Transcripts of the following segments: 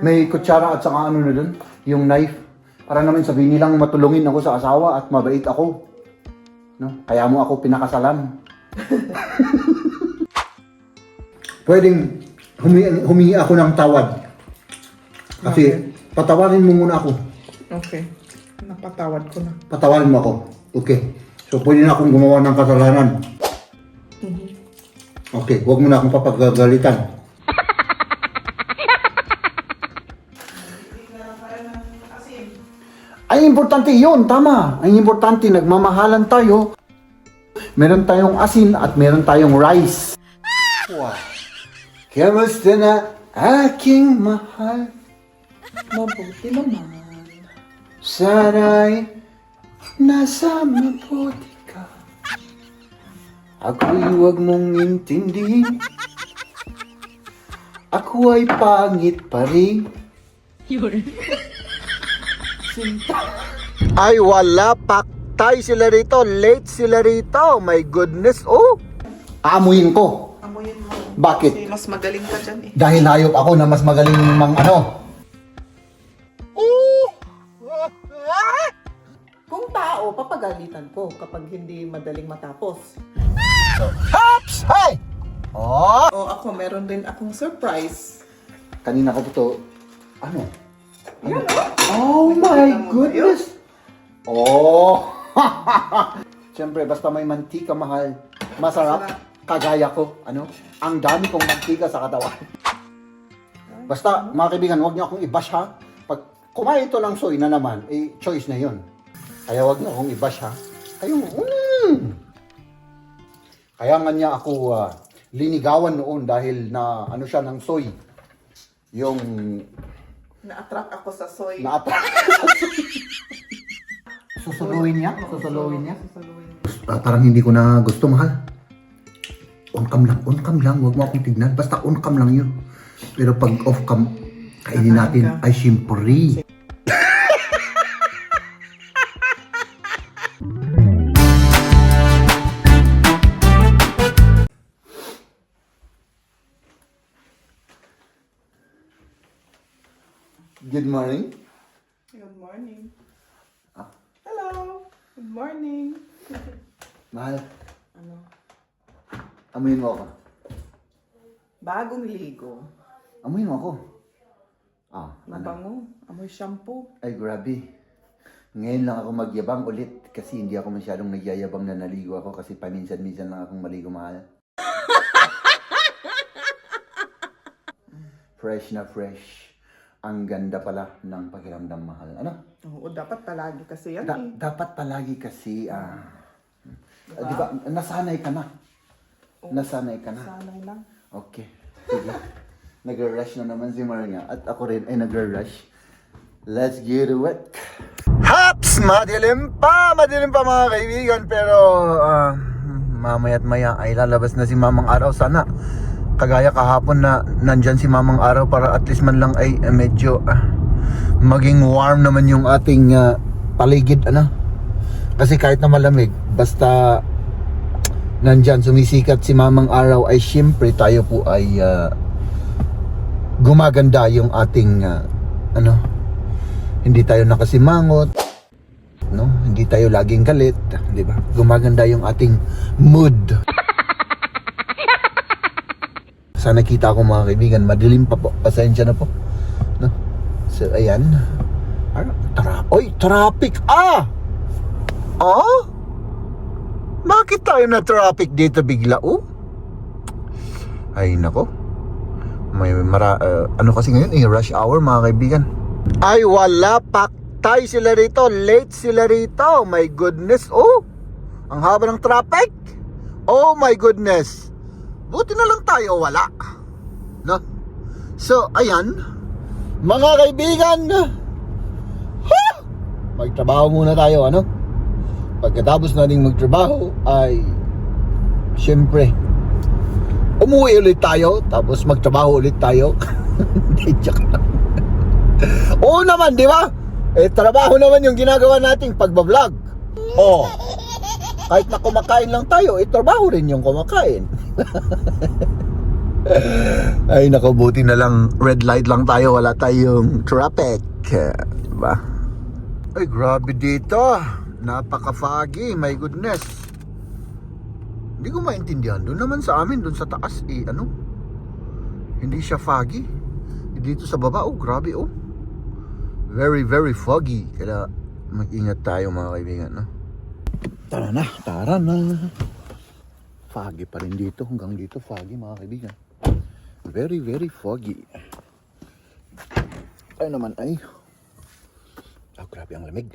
May kutsara at saka ano na dun, yung knife. Para naman sabihin nilang matulungin ako sa asawa at mabait ako. No? Kaya mo ako pinakasalan. Pwedeng humingi ako ng tawad. Kasi patawarin mo muna ako. Okay. Napatawad ko na. Patawarin mo ako. Okay. So pwede na akong gumawa ng kasalanan. Okay, huwag mo na akong papagagalitan. Ay, importante yun, tama. Ang importante, nagmamahalan tayo. Meron tayong asin at meron tayong rice. Wow. Kamusta na aking mahal? Mabuti naman. Sana'y nasa mabuti ka. Ako'y huwag mong intindihin. Ako ay pangit pa rin. Ay wala, paktay sila rito, late sila rito. My goodness, oh. Amuyin ko. Amuyin mo. Bakit? Kasi mas magaling ka dyan eh. Dahil hayop ako na mas magaling mang ano. Kung tao, papagalitan ko kapag hindi madaling matapos. Hops! Hey! Oh! O ako, meron din akong surprise. Kanina ko to, ano? Yan Oh my goodness! Oh! Siyempre, basta may mantika, mahal. Masarap. Kagaya ko. Ano? Ang dami kong mantika sa katawan. Basta, mga kaibigan, huwag niyo akong i-bash, ha? Pag kumain ito ng soy na naman, eh, choice na yun. Kaya huwag niyo akong i-bash, ha? Kayo, Kaya nga niya ako linigawan noon dahil na ano siya ng soy. Yung Na-attract ako sa soy. Susuluin niya? Susuluin niya? Susaluin. Parang hindi ko na gusto, mahal. On cam lang. Huwag mo akong tignan. Basta on cam lang yun. Pero pag off cam, kainin natin ay siyempre. Good morning. Good morning. Ah. Hello. Good morning. Mahal, Ano? amuyin mo ako. Bagong ligo. Amuyin mo ako. Ano? Mabango. Amoy shampoo. Ay, grabe. Ngayon lang ako magyabang ulit kasi hindi ako masyadong nagyayabang na naligo ako kasi paminsan-minsan lang akong maligo, mahal. Fresh na fresh. Ang ganda pala ng pakiramdam, mahal. Ano? Oo, dapat palagi kasi yan eh. Dapat palagi kasi, di ba, nasanay ka na. Nasanay ka na. Sanay lang. Okay. Sige. Nag-rush na naman si Maria at ako rin ay nag-rush. Let's get to it. Haps! Madilim pa mga kaibigan. Pero mamaya't maya ay lalabas na si Mamang Araw. Sana kagaya kahapon na nandyan si Mamang Araw para at least man lang ay medyo maging warm naman yung ating paligid, ano? Kasi kahit na malamig, basta nandyan sumisikat si Mamang Araw ay syempre tayo po ay gumaganda yung ating ano, hindi tayo nakasimangot, no? Hindi tayo laging galit, di ba? Gumaganda yung ating mood. Sana kita ko, mga kaibigan, madilim pa po, pasensya na po, no? So ayan. Oy, traffic! Bakit tayo na traffic dito bigla, oh? Ay nako. May ano kasi ngayon, rush hour, mga kaibigan. Ay wala, paktay sila rito, late sila rito. My goodness, oh. Ang haba ng traffic. Oh my goodness. Buti na lang tayo wala, no? So ayan, mga kaibigan, magtrabaho muna tayo, ano? Pagkatapos nating magtrabaho ay syempre umuwi ulit tayo, tapos magtrabaho ulit tayo. Hindi, joke lang. Oo naman, di ba? Eh, trabaho naman yung ginagawa nating pagbablog. Oh, kahit na kumakain lang tayo, eh, trabaho rin yung kumakain. Ay, naku, buti na lang red light lang tayo, wala tayong traffic. Diba? Ay, grabe dito. Napaka-foggy, my goodness. Hindi ko maintindihan. Doon naman sa amin, doon sa taas, hindi siya foggy. Dito sa baba, grabe, very, very foggy. Kaya mag-ingat tayo, mga kaibigan, no? Tara na. Foggy pa rin dito. Hanggang dito, foggy, mga kaibigan. Very, very foggy. Ay naman, grabe ang lamig.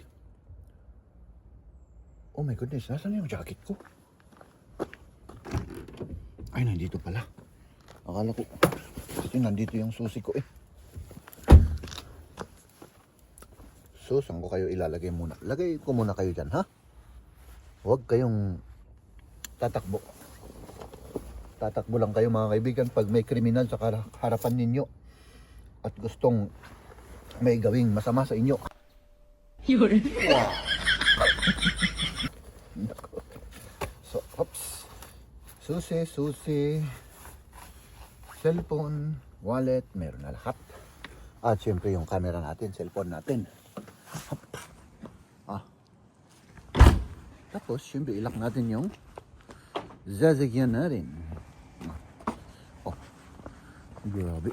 Oh my goodness, nasaan yung jacket ko? Ay, nandito pala. Akala ko, kasi nandito yung susi ko So, saan ko kayo ilalagay muna? Lagay ko muna kayo dyan, ha? Huwag kayong tatakbo. Tatakbo lang kayo, mga kaibigan, pag may kriminal sa harapan ninyo at gustong may gawing masama sa inyo. Yun. Wow. So, oops. Susi, cellphone, wallet, meron na lahat. At syempre yung camera natin, cellphone natin. Hop. Tapos, syempre ilak natin yung zazagyan natin. Grabe.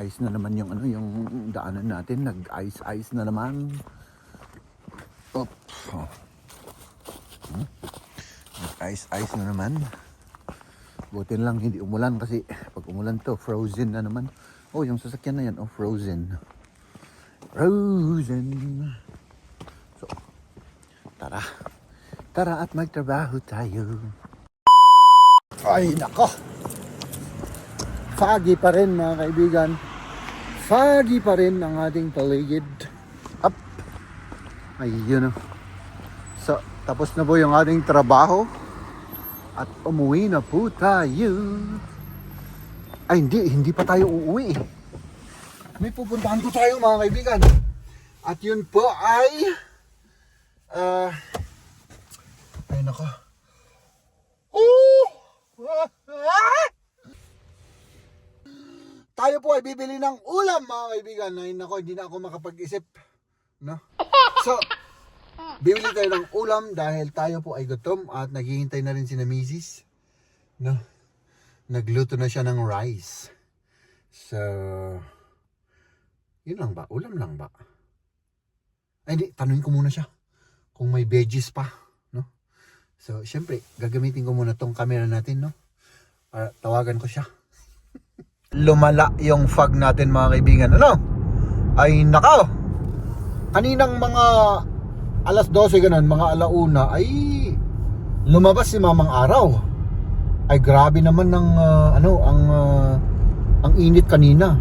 Ice na naman yung yung daanan natin. Nag-ice na naman. Nag-ice na naman. Buti lang hindi umulan kasi pag umulan to, frozen na naman. Yung sasakyan na yan, frozen. So, tara at magtrabaho tayo. Ay, nako. Foggy pa rin, mga kaibigan. Foggy pa rin ang ating paligid. Up. Ayun. So, tapos na po yung ating trabaho. At umuwi na po tayo. Ay, hindi pa tayo uuwi. May pupuntahan po tayo, mga kaibigan. At yun po ay nako. Tayo po ay bibili ng ulam, mga kaibigan. Ay nako, hindi na ako makapag-isip, no? So, bibili tayo ng ulam dahil tayo po ay gutom at naghihintay na rin si Mrs. No? Nagluto na siya ng rice. So, yun lang ba? Ulam lang ba? Ay, hindi. Tanungin ko muna siya kung may veggies pa, no? So, syempre, gagamitin ko muna tong camera natin, no? Para tawagan ko siya. Lumala yung fog natin, mga kaibigan. Ano? Ay, nakaw! Kaninang mga alas 12 ganun, mga alauna, ay lumabas si Mamang Araw. Ay, grabe naman ng, ang init kanina.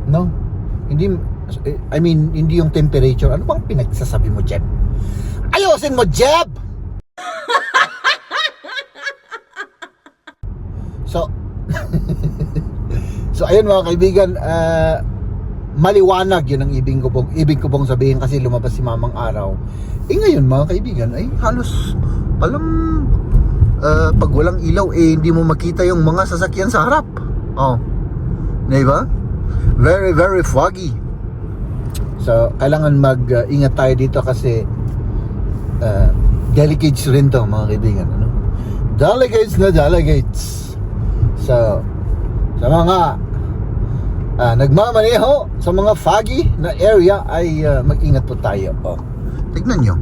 No? Hindi yung temperature. Ano bang pinagsasabi mo, Jeb? Ayusin mo, Jeb! So ayun, mga kaibigan, maliwanag yun ang ibig ko pong sabihin kasi lumabas si Mamang Araw. Ngayon, mga kaibigan, ay halos palang pag walang ilaw, hindi mo makita yung mga sasakyan sa harap. Diba? Very, very foggy. So, kailangan mag-ingat tayo dito kasi delegates rin to, mga kaibigan. Ano? Delegates. So, sa mga nagmamaneho sa mga foggy na area ay mag-ingat po tayo. Tignan nyo.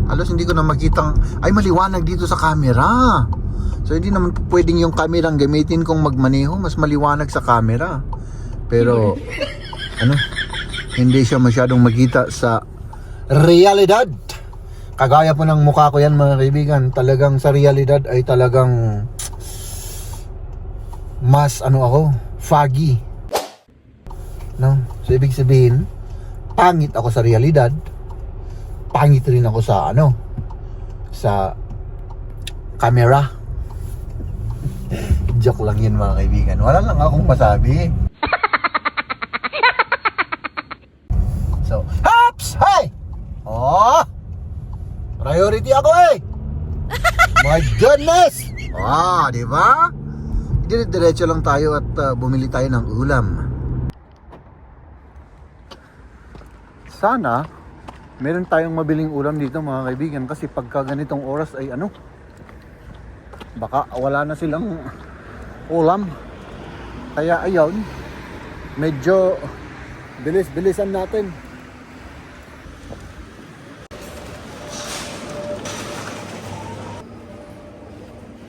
Alos hindi ko na makitang ay maliwanag dito sa camera. So hindi naman pwedeng yung camera ang gamitin kung magmaneho. Mas maliwanag sa camera. Pero hindi siya masyadong makita sa realidad. Kagaya po ng mukha ko yan, mga kaibigan. Talagang sa realidad ay talagang mas foggy. No? So ibig sabihin, pangit ako sa realidad, pangit rin ako sa sa camera. Joke lang yun, mga kaibigan. Wala lang akong masabi. So, hops! Hey! Priority ako My goodness! Di ba? Dire-diretso lang tayo at bumili tayo ng ulam. Sana meron tayong mabiling ulam dito mga kaibigan, kasi pagka ganitong oras ay baka wala na silang ulam. Kaya ayun, medyo bilis-bilisan natin.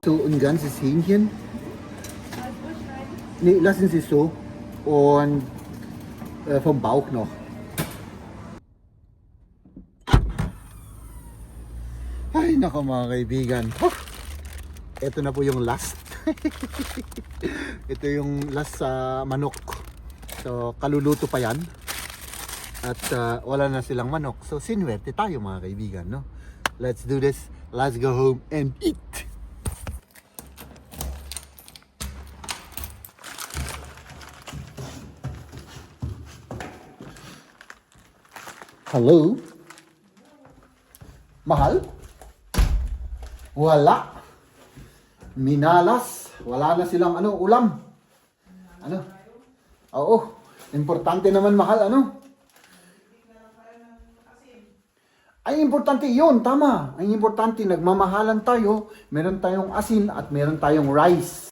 So, ein ganzes Hähnchen. Nee, lassen Sie es so. Und vom Bauch noch. Ay, nako mga kaibigan. Ito na po yung last. Ito yung last sa manok. So, kaluluto pa yan. At wala na silang manok. So, sinwerte tayo mga kaibigan, no? Let's do this. Let's go home and eat. Hello? Mahal? Wala. Minalas. Wala na silang ulam. Ano? Oo. Importante naman mahal, Ay, importante yun. Tama. Ang importante, nagmamahalan tayo. Meron tayong asin at meron tayong rice.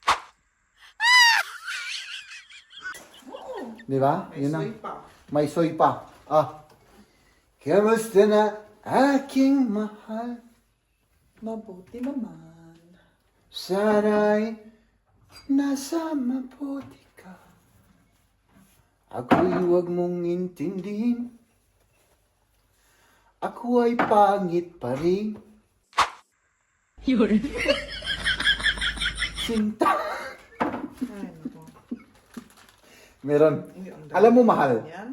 Di ba? May Yun na. soy pa. May soy pa. Kamusta na aking mahal? Mabuti naman. Sana'y nasa mabuti ka. Ako'y huwag mong intindihin. Ako ay pangit pa rin. Yun. Sinta. Ay, naku. Meron. Hindi, ang dami. Alam mo mahal, Yan.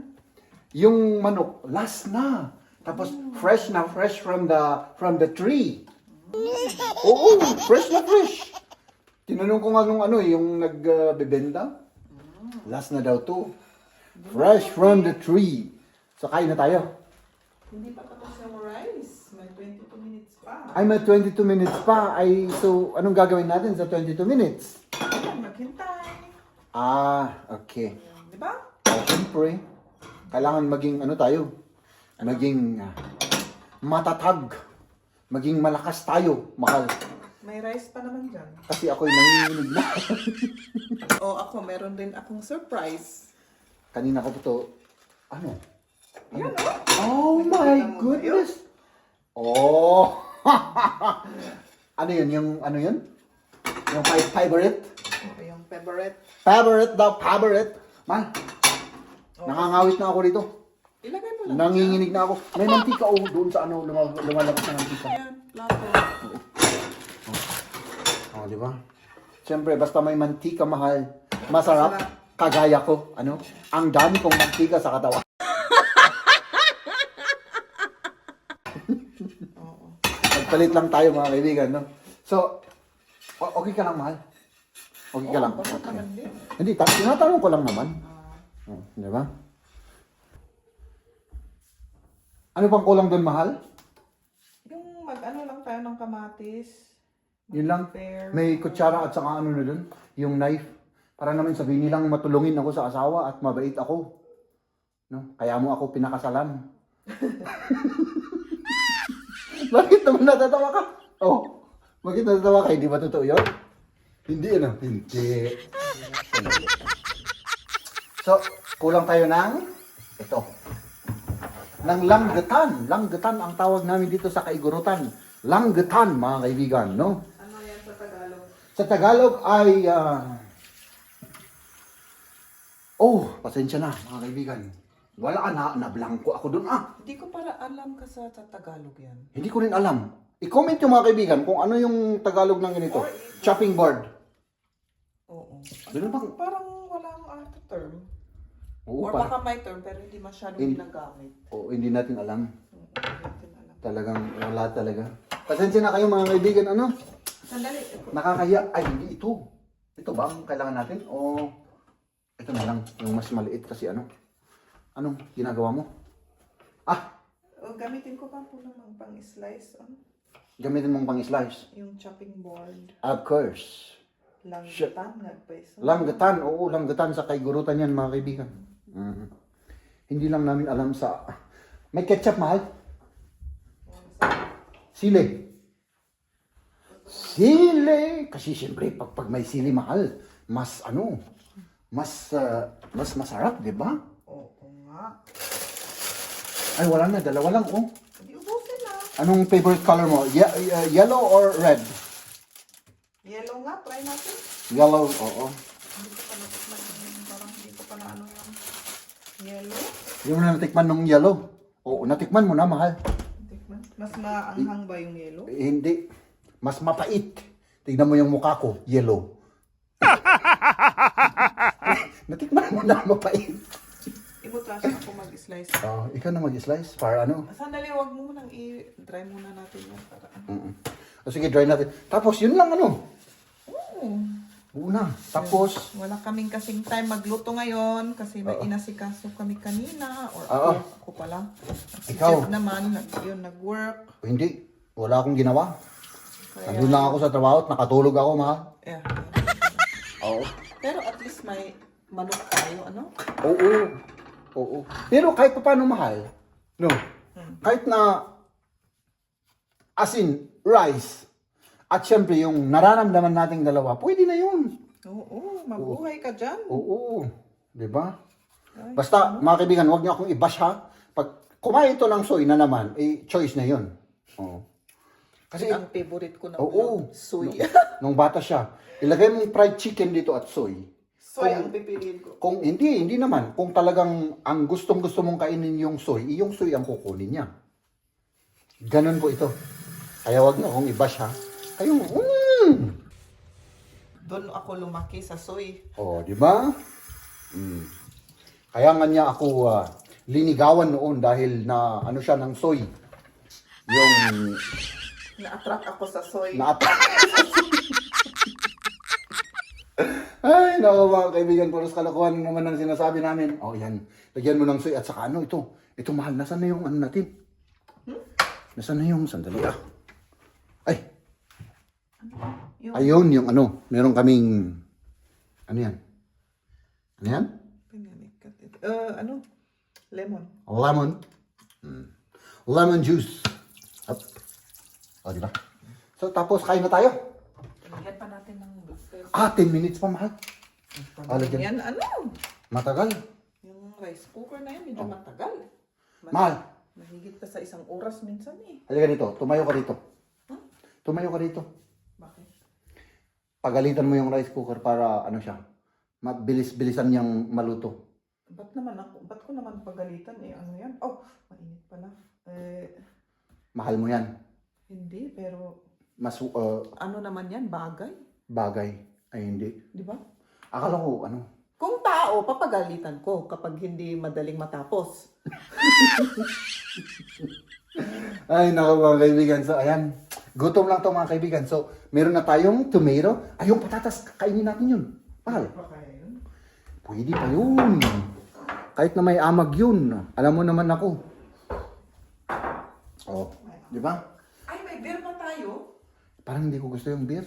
yung manok, last na. Tapos fresh na fresh from the tree. Oo, fresh na fresh. Tinanong ko nga nung yung nagbebenta. Last na daw to. Fresh from the tree. So kain na tayo. Hindi pa tapos yung rice. May 22 minutes pa. Ay, may 22 minutes pa. Ay, so anong gagawin natin sa 22 minutes? Ayan, maghintay. Okay. Di ba? Siyempre, kailangan maging tayo. Maging matatag. Maging malakas tayo, mahal. May rice pa naman dyan. Kasi ako'y nanginginig na. Ako, meron din akong surprise. Kanina ko po to, Yan, Oh my goodness! Oh! Ano yun? Yung favorite? Ito yung favorite. Favorite daw, favorite. Man, nangangawit na ako dito. Ilagay mo lang. Nanginginig na ako. May mantika doon sa lumalabas na mantika. Ayan, plato. Di ba? Siyempre, basta may mantika, mahal. Masarap. Kagaya ko. Ang dami kong mantika sa katawan. Nagpalit lang tayo mga kaibigan, no? So, okay ka lang, mahal? Okay ka lang? Bakit Okay. naman din? Hindi, tinatanong ko lang naman. Di ba? Ano pang kulang doon, mahal? Yung mag-ano lang tayo ng kamatis. Yun lang. Fair. May kutsara at saka na doon, yung knife. Para naman sabihin nilang matulungin ako sa asawa at mabait ako. No? Kaya mo ako pinakasalan. Bakit naman natatawa ka? Bakit natatawa ka? Hindi ba totoo yun? Hindi, Hindi. So, kulang tayo ng ito. Ng langgatan. Langgatan ang tawag namin dito sa Kaigurutan. Langgatan, mga kaibigan, no? Ano yan sa Tagalog? Sa Tagalog ay... pasensya na, mga kaibigan. Wala na-blanko ako dun, Hindi ko para alam ka sa Tagalog yan. Hindi ko rin alam. I-comment yung mga kaibigan kung ano yung Tagalog ng ganito. Chopping board. Oo. Ganun ba? Parang walang term. Oo, Or baka may term pero hindi masyadong ginagamit. hindi natin alam. Hindi natin alam. Talagang wala talaga. Pasensya na kayo mga kaibigan, Sandali. Nakakahiya. Ay, hindi ito. Ito ba ang kailangan natin? O ito na lang, yung mas maliit kasi Anong ginagawa mo? Gamitin ko pa po naman pang-slice. Gamitin mong pang-slice. Yung chopping board. Of course. Langgatan nga peso. Langgatan, oo, langgatan sa kaigurutan yan mga kaibigan. Mhm. Hindi lang namin alam sa... May ketchup, mahal? Sili. Sili! Kasi siyempre, pag may sili, mahal, mas mas masarap, di ba? Oo nga. Ay, wala na, dalawa lang, oh. Hindi ubusin na. Anong favorite color mo? Yellow or red? Yellow nga, try natin. Yellow, oo. Hindi ko pa natikman yung parang hindi ko pa na ano yung yellow. Hindi mo na natikman ng yellow. Oo, natikman mo na, mahal. Tikman. Mas maanghang ba yung yellow? Hindi. Mas mapait. Tignan mo yung mukha ko, yellow. Natikman mo na, mapait. Ibutas ako mag-slice. Ikaw na mag-slice para ano? Sandali, wag mo munang i-dry muna natin yan. Para ano. O sige, dry natin. Tapos, yun lang ano. Oo. Una. Tapos, Wala kaming kasing time magluto ngayon kasi may inasikaso kami kanina or Oo. ako pala. Si Ikaw. Jeff naman, nag-work. hindi. Wala akong ginawa. Kaya, Nandun lang ako sa trabaho at nakatulog ako, mahal. yeah. Oo. Pero at least may manok tayo, ano? Oo. Oo. Pero kahit pa paano mahal, no? Kahit na asin, rice, at syempre yung nararamdaman nating dalawa, pwede na yun. Oo, mabuhay ka dyan. Oo. Di ba? Basta, mga kaibigan, huwag niyo akong i-bash ha. Pag kumain ito ng soy na naman, choice na yun. Oo. Kasi, Ang favorite ko na oo. ulam, soy. Nung bata siya, ilagay mo yung fried chicken dito at soy. Soy ang pipiliin ko. Kung hindi naman. Kung talagang ang gustong-gusto mong kainin yung soy ang kukunin niya. Ganun po ito. Kaya wag na akong i-bash ha. Kayong, Doon ako lumaki sa soy. Oh, di ba? Kaya nga niya ako linigawan noon dahil na ano siya ng soy. Yung Na-attract ako sa soy. Ay, naku mga kaibigan, puros kalokohan naman ang sinasabi namin. Oh, yan. Lagyan mo ng soy at saka ano ito. Ito mahal, nasaan na yung ano natin? Nasaan na yung sandali Ay, Yung, ayun yung ano. Meron kaming, ano yan? Ano yan? ano? Lemon. Lemon. Lemon juice. Up. O, di ba? So, tapos kain na tayo. Lagyan pa natin ng black pepper. 10 minutes pa, mahal. Lagyan. Yan, ano? Matagal. Yung rice cooker na yan, medyo matagal. Mahal. Mahigit pa sa 1 oras minsan eh. Halika dito. Tumayo ka dito. Tumayo ka dito. Bakit? Pagalitan mo yung rice cooker para ano siya. Mabilis-bilisan niyang maluto. Ba't ko naman pagalitan eh, ano yan? Oh, mainit pala. Mahal mo yan. Hindi, pero Mas ano naman yan, bagay. bagay. Ay, hindi. Di ba? Akala ko, ano. Kung tao, papagalitan ko kapag hindi madaling matapos. Ay, naku mga kaibigan. So, ayan. Gutom lang to mga kaibigan. So, meron na tayong tomato. Ay, yung patatas, kainin natin yun. Mahal. Kaya yun? Pwede pa yun. Kahit na may amag yun. Alam mo naman ako. Oh, di ba? Ay, may beer pa tayo? Parang hindi ko gusto yung beer.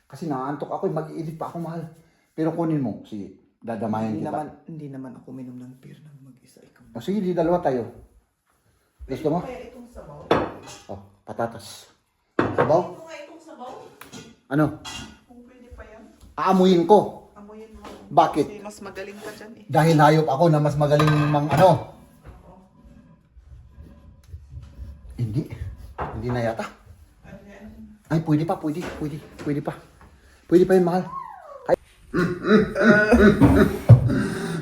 Kasi naaantok ako. Mag-iinit pa ako, mahal. Pero kunin mo. Sige, dadamayan kita. Hindi naman ako minom ng beer ng mag-isa. Ikaw. O sige, di dalawa tayo. Gusto mo? Kaya itong sabaw? Oh, patatas. Sabaw? Ito nga itong sabaw? Ano? Kung pwede pa yan. Aamuyin ko. Amoyin mo. Bakit? Kasi mas magaling ka dyan eh. Dahil hayop ako na mas magaling mang ano. Hindi. Hindi na yata. Ay, pwede pa, pwede pa. Pwede pa yun, mahal. Ay.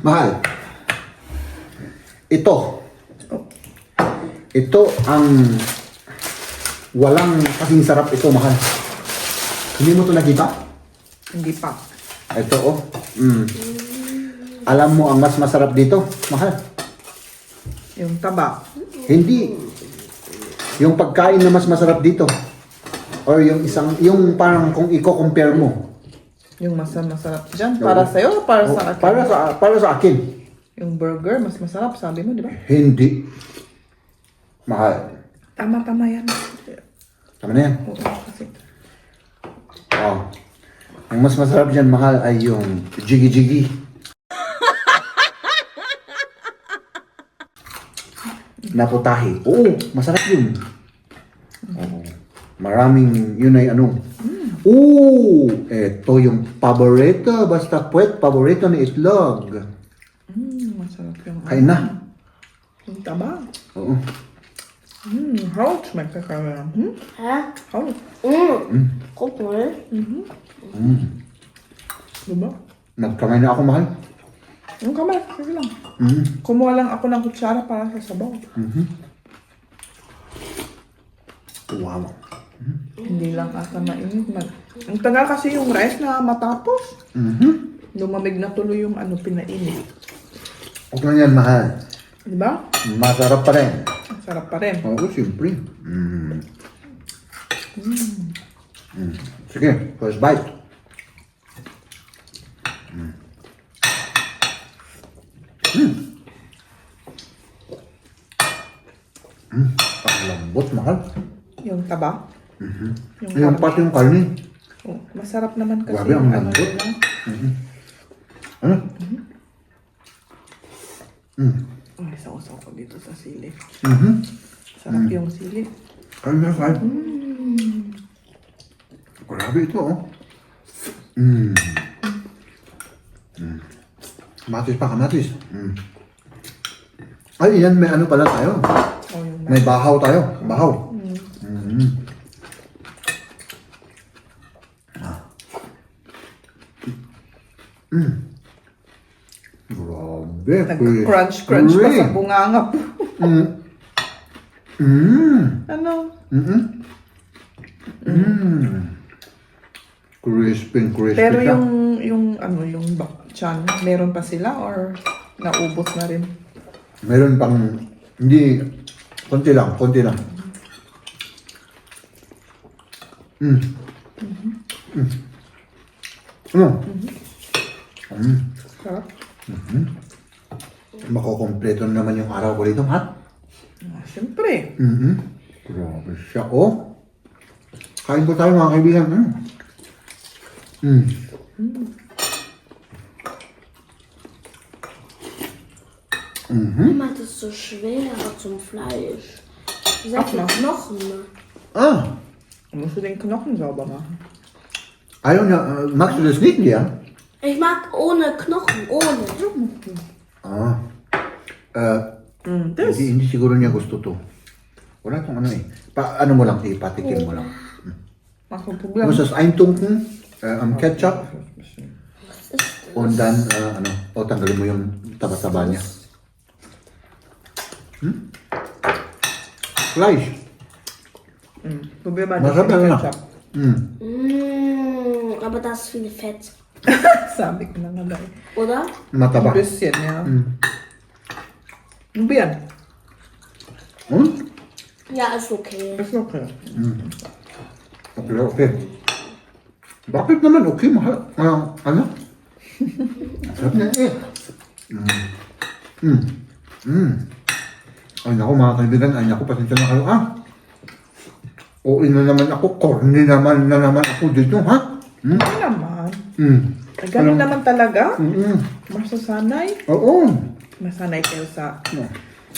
Mahal. Ito ang walang kasing sarap ito, mahal. Hindi mo ito nakita? Hindi pa. Ito, oh. Alam mo ang mas masarap dito, mahal. Yung taba. Hindi. Yung pagkain na mas masarap dito. Or yung parang kung i-compare mo. Yung masarap dyan. Para sa'yo o para sa akin? Para sa akin. Yung burger, mas masarap, sabi mo, di ba? Hindi. Mahal. Tama yan. Tama na yan. Oo, kasi. Oh. Ang mas masarap dyan, mahal, ay yung jiggy-jiggy. Naputahi. Oo, masarap yun. Oo. Maraming, yun ay ano. Oo, eto yung paborito. Basta puwet, paborito ni itlog. Masarap yung Kain na. Yung taba. Oo. Haut schmeckt der Kaviar. Hä? Haut. Guck mal. Diba? Nagkamay na ako, mahal. Yung kamay, sige lang. Mm. Kumuha lang ako ng kutsara para sa sabaw. Wow. Hindi lang ata mainit. Ang tagal kasi yung rice na matapos. Lumamig na tuloy yung ano pinainit. Okay lang yan, mahal. Diba? Masarap pa rin. Ang sarap pa rin. Oo, siyempre. Sige, first bite. Ang lambot, mahal. Yung taba. Yung pati yung karne. Oh, masarap naman kasi Grabe, ang yung ano lambot. nila. Ano? Ay, sausaw ko dito sa sili. Mhm. Sarap yung sili. Karne na, mahal. Grabe ito, oh. Kamatis pa, kamatis. Ay, yan, may ano pala tayo. Oh, yung May bahaw tayo. Bahaw. Grabe. nag-crunch-crunch pa sa bunganga po. Ano? Crispy, crispy Pero siya. yung ano, yung bakchan, meron pa sila or naubos na rin? Meron pang, hindi, konti lang, konti lang. Ano? Sarap. Makukompleto na naman yung araw ko dito, ha? Ah, siyempre. Grabe siya, oh. Kain po tayo, mga kaibigan. Mama, das ist so schwer zum Fleisch. Sehr viel Abmachen. Knochen. Ne? Ah, Musst du den Knochen sauber machen. ayaw niya, magst du das nicht, ja? Ich mag ohne Knochen, ohne. Ah, Das. hindi siguro niya gusto to. Wala tong ano eh. Ano mo lang, ipatikim mo lang. Mach kein Du Problem. musst das eintunken am Ketchup und dann, tanggalin mo yung taba-taba niya. Fleisch. Probier mal Masarap den na. Ketchup. Aber da ist viel Fett. Sabi ko na nga ba eh. Oder? Mataba. Ein bisschen, ja. Probieren. Ja, ist okay. Ist okay. Okay, okay. Bakit naman? Okay, mahal. Ano? Sarap na eh. Ay naku mga kaibigan, ay naku, pasensya na kayo, ha? Oo na naman ako, corny naman ako dito, ha? Ano naman? Ganun naman talaga? Masasanay? Oo. Masanay kayo sa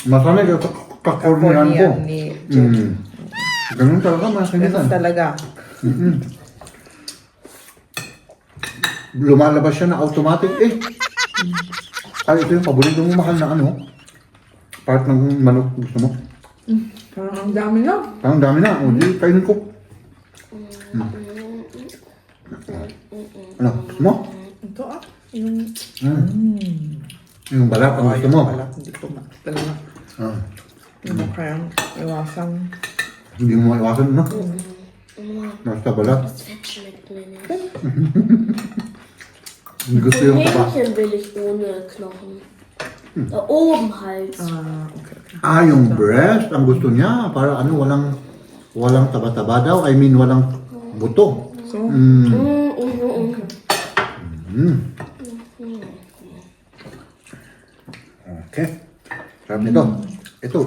Masanay kayo kakornihan ko. California ni Jeff. Ganun talaga mga kaibigan. Ganun talaga. Lumalabas siya na automatic eh. Ay, ito yung paborito mo mahal na ano. Part ng manok gusto mo. Parang ang dami na. Parang dami na. O, di, kainin ko. Ano, gusto mo? Ito ah. Yung... Yung balat ang gusto mo. Wala, hindi ko talaga. Ah, Hindi mo kayang iwasan. hindi mo maiwasan, no? Basta balat. Das Fett schmeckt mir nicht. Gusto yung taba. Hähnchen will ich ohne Knochen. Da oben halt. Ah, okay. Ah, yung breast, ang gusto niya. Para ano, walang taba-taba daw. I mean, walang buto. So, Okay. Sarap nito. Ito,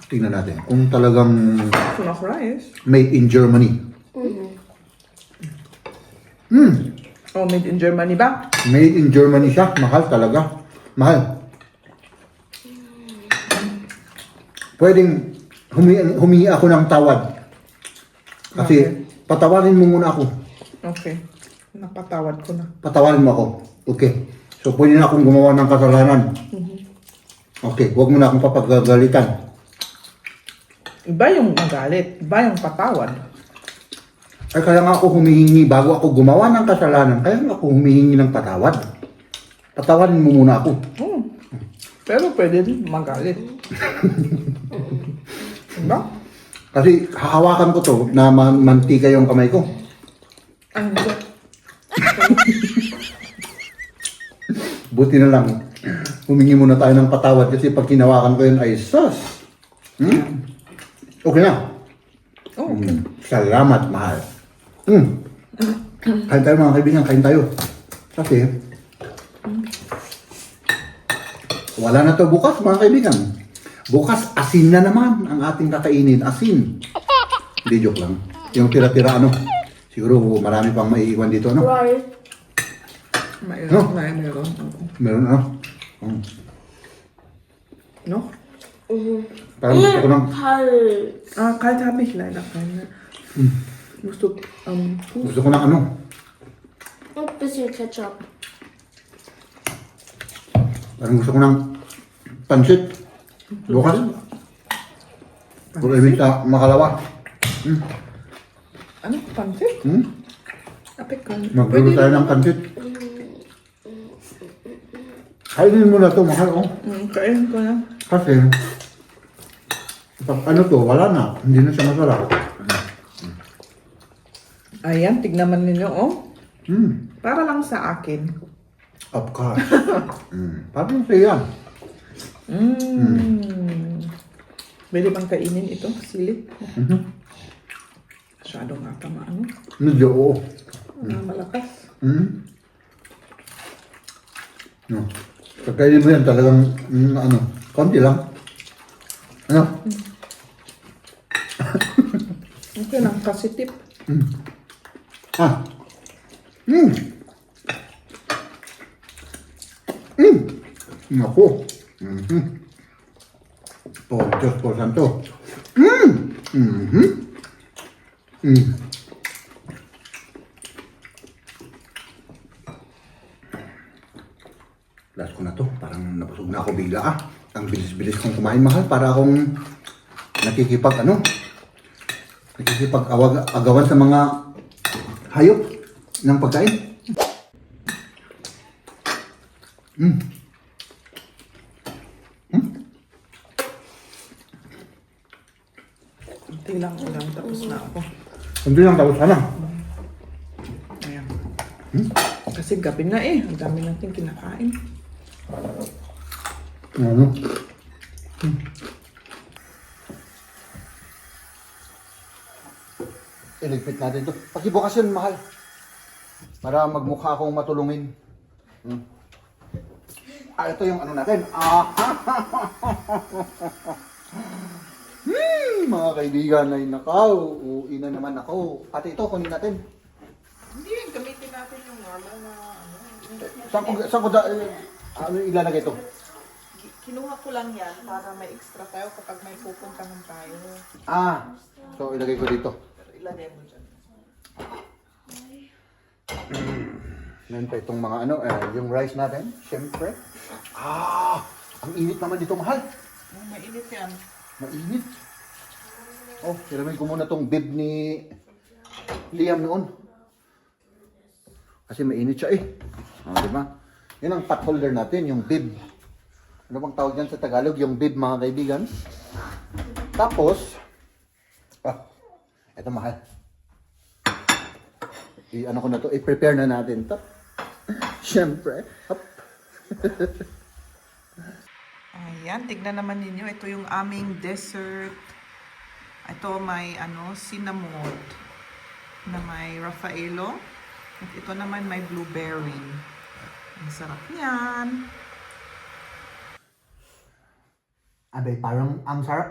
tingnan natin. Kung talagang so noch Rice. made in Germany. Oh, made in Germany ba? Made in Germany siya. Mahal talaga. Mahal. Pwedeng humingi ako ng tawad. Kasi patawarin mo muna ako. Okay. Napatawad ko na. Patawarin mo ako. Okay. So pwede na akong gumawa ng kasalanan. Okay. Huwag mo na akong papagagalitan. Iba yung magalit. Iba yung patawad. Ay kaya nga ako humihingi bago ako gumawa ng kasalanan. Kaya nga ako humihingi ng patawad. Patawarin mo muna ako. Pero pwede din magalit. Diba? Kasi hahawakan ko to na mantika yung kamay ko. Ay, hindi. Buti na lang, humingi muna tayo ng patawad kasi pag kinawakan ko yun ay sus. Okay na. Oh, okay. Salamat, mahal. Kain tayo mga kaibigan, kain tayo. Kasi, wala na to bukas mga kaibigan. Bukas, asin na naman ang ating kakainin. Asin. Hindi, joke lang. Yung tira-tira ano. Siguro marami pang maiiwan dito, ano? Right. Mayroon. Mayroon. Meron ano? No? Parang gusto ko ng... Kalt. Kalt habe ich leider keine. Musst du, Gusto ko ng ano? Und ein bisschen Ketchup. Parang gusto ko ng pansit. Bukas. Puro ibig sa makalawa. ano? Pansit? Apik ka. Magluto tayo ng pansit. Kainin mo na to, mahal ko. Kain ko na. Kasi, pag ano to, wala na. Hindi na siya masarap. Ayan, tignaman ninyo, oh. Para lang sa akin. Of course. Parang siya. Pwede bang kainin ito? Sili? Masyado nga pa maano. Medyo oo. Malakas. No. Pagkainin mo yan talagang, ano, konti lang. Ano? Okay lang, kasi tip. Ah. Naku. Oh, Diyos po santo. Last ko na to. Parang nabusog na ako bigla ah. Ang bilis-bilis kong kumain mahal para akong nakikipag-agawan sa mga hayop ng pagkain. Kunti lang ulam, tapos na ako. Hindi lang tapos sana. Ayan. Kasi gabi na eh. Ang dami natin kinakain. Ano? Iligpit natin to. Pakibukas yun, mahal. Para magmukha akong matulungin. Ito yung ano natin. Mga kaibigan ay nakaw. Uwi na naman ako. Ate, ito, kunin natin. Hindi, gamitin natin yung normal na Saan ko ano ilalagay ito? Kinuha ko lang yan para may extra tayo kapag may pupuntahan tayo. So ilagay ko dito. Pero ilagay mo dyan. Meron pa itong mga ano, yung rice natin, syempre. Ang init naman dito, mahal. Mainit yan. Mainit. Oh, kiramay ko muna tong bib ni Liam noon. Kasi mainit siya eh. Diba? Yun ang pot holder natin, yung bib. Ano bang tawag yan sa Tagalog? Yung bib, mga kaibigan. Tapos, eto mahal. Ano ko na to, i-prepare na natin to. Siyempre. Hop. Ayan, tignan naman ninyo. Ito yung aming dessert. Ito may cinnamon na may Raffaello. At ito naman may blueberry. Ang sarap niyan. Abay, parang ang sarap.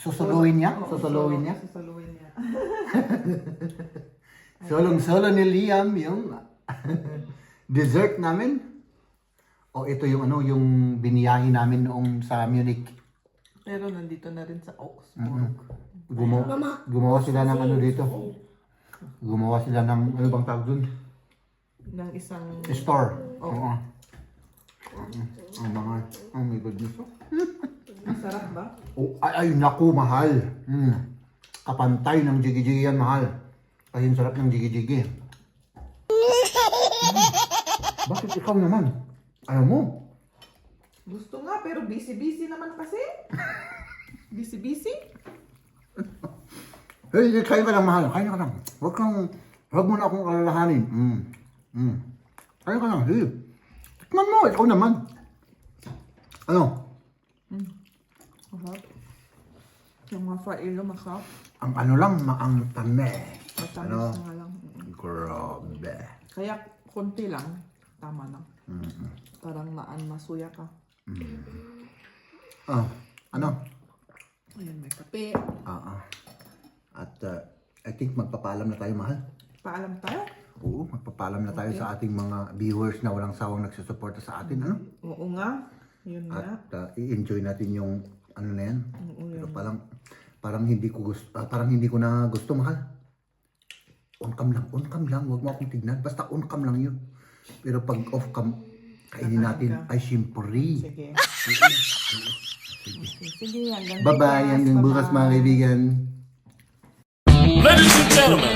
Susuluin niya? Susuluin niya? Susuluin niya. Solong-solo ni Liam yung Dessert namin? O ito yung ano, yung biniyahin namin noong sa Munich. Pero nandito na rin sa Oaks. Gumawa sila ng ano dito. Gumawa sila ng, ano bang tawag dun? Ng isang... Store. Oo. Ang mga, oh my goodness. Masarap ba? Oh, ay, naku, mahal. Kapantay ng jigi-jigi yan, mahal. Ay, yung sarap ng jigi-jigi. Bakit ikaw naman? Ayaw mo? Gusto nga, pero busy-busy naman kasi. Busy-busy? Hey, kain ka lang, mahal. Kain ka lang. Huwag mo na akong alalahanin. Kain ka lang. Hey. Tikman mo, ikaw naman. Ano? Masarap. Yung mga failo, masarap. Ang ano lang, ang tamis. Matamis Ano? na nga lang. Grabe. Kaya konti lang, tama na. Parang masuya ka. Ano? Ayan, may kape. At I think magpapaalam na tayo, mahal. Paalam tayo. Oo, magpapaalam na tayo sa ating mga viewers na walang sawang nagsusuporta sa atin, ano? Oo nga. Yun nga. At i-enjoy natin yung ano na yan. Pero parang hindi ko na gusto, mahal. On cam lang, huwag mo akong tignan. Basta on cam lang yun. Pero pag off cam, kainin natin ay simpuri. Sige. Sige, hanggang Bye-bye, hanggang bukas mga kaibigan. Ladies and gentlemen,